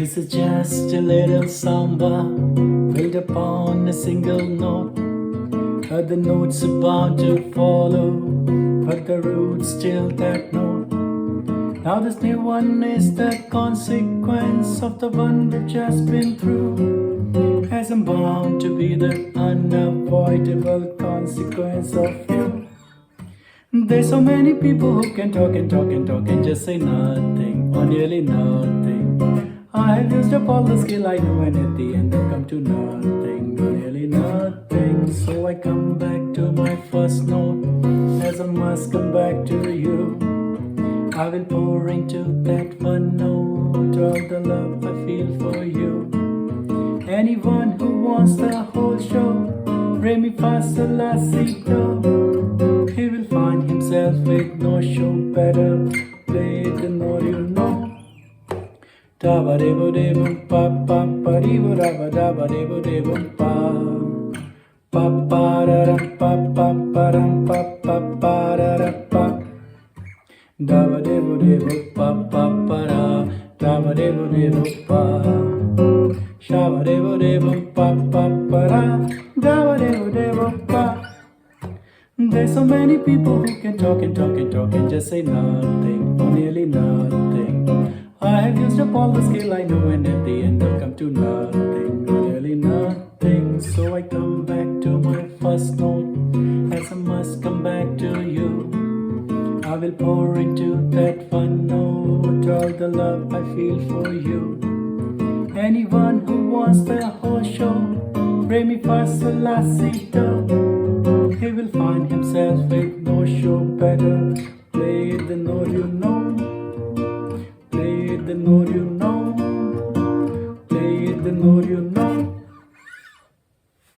This is just a little samba built upon a single note. Other notes are bound to follow, but the root's still that note. Now this new one is the consequence of the one we've just been through, as I'm bound to be the unavoidable consequence of you. There's so many people who can talk and talk and talk and just say nothing, or nearly nothing. I have used up all the skill I know, and at the end I've come to nothing, or nearly nothing. So I come back to my first note, as I must come back to you. I will pour into that one note all the love I feel for you. Anyone who wants the whole show, re mi fa sol la si do, he will find himself with no show better. Play the note you know. Da ba de bo de bum pa pa pa di bo da ba de bo de bum pa pa pa da ram pa pa pa ram pa pa pa da ra pa. Da ba de bo pa pa pa da ba de bo pa sha ba de bo pa pa pa da ba de bo pa. There's so many people who can talk and talk and talk and just say nothing, or nearly nothing. I have used up all the skill I know, and at the end I've come to nothing, or nearly nothing. So I come back to my first note, as I must come back to you. I will pour into that one note all the love I feel for you. Anyone who wants the whole show, re mi fa sol la si do, he will find himself with no show better. Play the note you know. Play the note you know. Play the note you know.